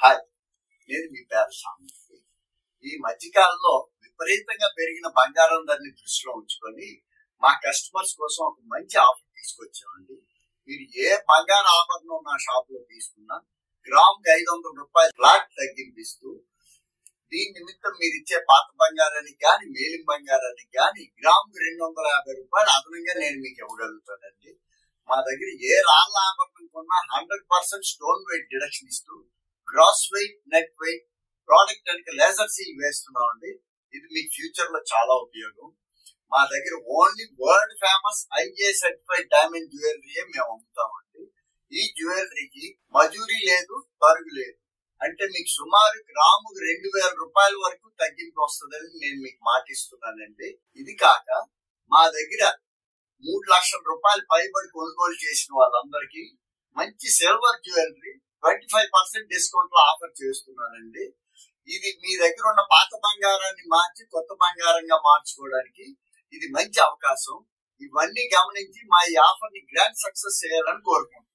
Hi, నేను మీ పేరు స్వామి. ఈ మధ్యకాలంలో విపరీతంగా పెరిగిన బంగారం ధరని దృష్టిలో ఉంచుకొని మా కస్టమర్స్ కోసం ఒక మంచి ఆఫర్ తీసుకొచ్చామండి. మీరు ఏ బంగారు ఆభరణం నా షాప్ లో తీసుకున్నా గ్రామ్ 500 రూపాయలు ఫ్లాట్ తగ్గింపిస్తూ దీని నిమిత్తం మీరు ఇచ్చే పాత బంగారానికి గాని మేలిం బంగారానికి గాని గ్రామ్ 250 రూపాయలు అదనంగా నేను మీకు ఇవ్వగలుగుతానండి. మా దగ్గర ఏ రాళ్ళ ఆభరణం కొన్నా 100% స్టోన్ వెయిట్ డిడక్షన్ ఇస్తూ gross weight, net weight product అంటే లేజర్ సీల్ వేస్తున్నామండి. ఇది మీకు ఫ్యూచర్ లో చాలా ఉపయోగం. మా దగ్గర only world famous IJ certified diamond jewellery మేము అమ్ముతామండి. ఈ జ్యువెలరీకి మజూరీ లేదు, తరుగు లేదు. అంటే మీకు సుమారు గ్రాముకు 2000 రూపాయల వరకు తగ్గింపు వస్తుందని నేను మీకు మాటిస్తున్నానండి. ఇది కాక మా దగ్గర 3 లక్షల రూపాయలు పైబడి కొనుగోలు చేసిన వాళ్ళందరికీ మంచి సిల్వర్ జ్యువెలరీ 25% డిస్కౌంట్ లో ఆఫర్ చేస్తున్నానండి. ఇది మీ దగ్గర ఉన్న పాత బంగారాన్ని మార్చి కొత్త బంగారంగా మార్చుకోవడానికి ఇది మంచి అవకాశం. ఇవన్నీ గమనించి మా ఈ ఆఫర్ ని గ్రాండ్ సక్సెస్ చేయాలని కోరుకుంటున్నాను.